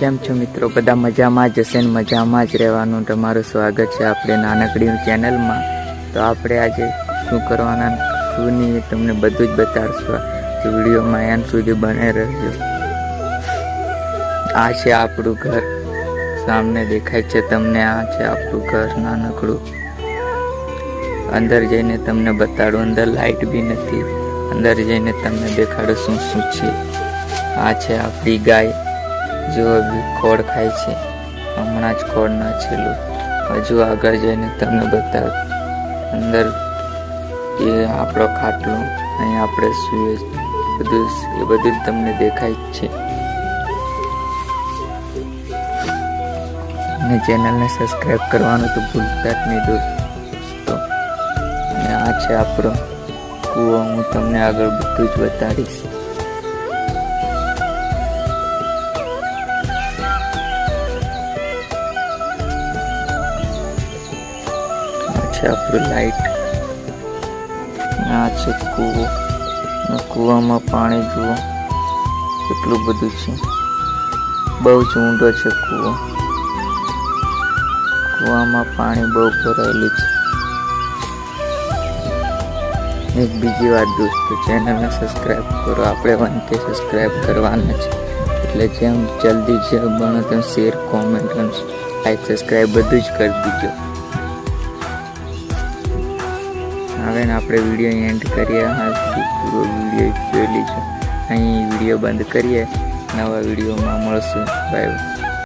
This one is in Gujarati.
કેમ છો મિત્રો? બધા મજામાં જ હશે ને મજામાં જ રહેવાનું તમારું સ્વાગત છે આપણે નાનકડી ચેનલમાં. તો આપણે આજે શું કરવાના શું નહીં તમને બધું જ બતાડશું. તો વિડીયોમાં એન્ડ સુધી બને રહેજો. આ છે આપણું ઘર, સામને દેખાય છે તમને. આ છે આપણું ઘર નાનકડું. અંદર જઈને તમને બતાડું. અંદર લાઇટ બી નથી. અંદર જઈને તમને દેખાડું શું શું છે. આ છે આપણી ગાય, જો અભી ખોળ ખાય છે. હમણાં જ ખોળ નાખેલું. હજુ આગળ જઈને તમને બતાવું. અંદર એ આપણો ખાટલો, અહીં આપણે સૂઈએ બધું એ બધું જ તમને દેખાય જ છે. અને ચેનલને સબસ્ક્રાઈબ કરવાનું તો ભૂલતા જ નહીં દોસ્તો. અને આ છે આપણો કૂવો. હું તમને આગળ બધું જ બતાડીશ. આપણું લાઈટ. આ છે કૂવો. કૂવામાં પાણી જુઓ કેટલું બધું છે. બહુ જ ઊંડો છે કૂવો. કૂવામાં પાણી બહુ ભરાયેલું છે. એક બીજી વાત દોસ્તો, ચેનલને સબસ્ક્રાઈબ કરો. આપણે 1K સબસ્ક્રાઈબ કરવાના છે. એટલે જેમ જલ્દી જે બનો તેમ શેર, કોમેન્ટ અને લાઈક, સબસ્ક્રાઈબ બધું જ કરી દીજો. હવે આપણે વિડીયો એન્ડ કરીએ. પૂરો વિડીયો જોઈ લીધો. અહીં વિડીયો બંધ કરીએ. નવા વિડીયોમાં મળશું. બાય.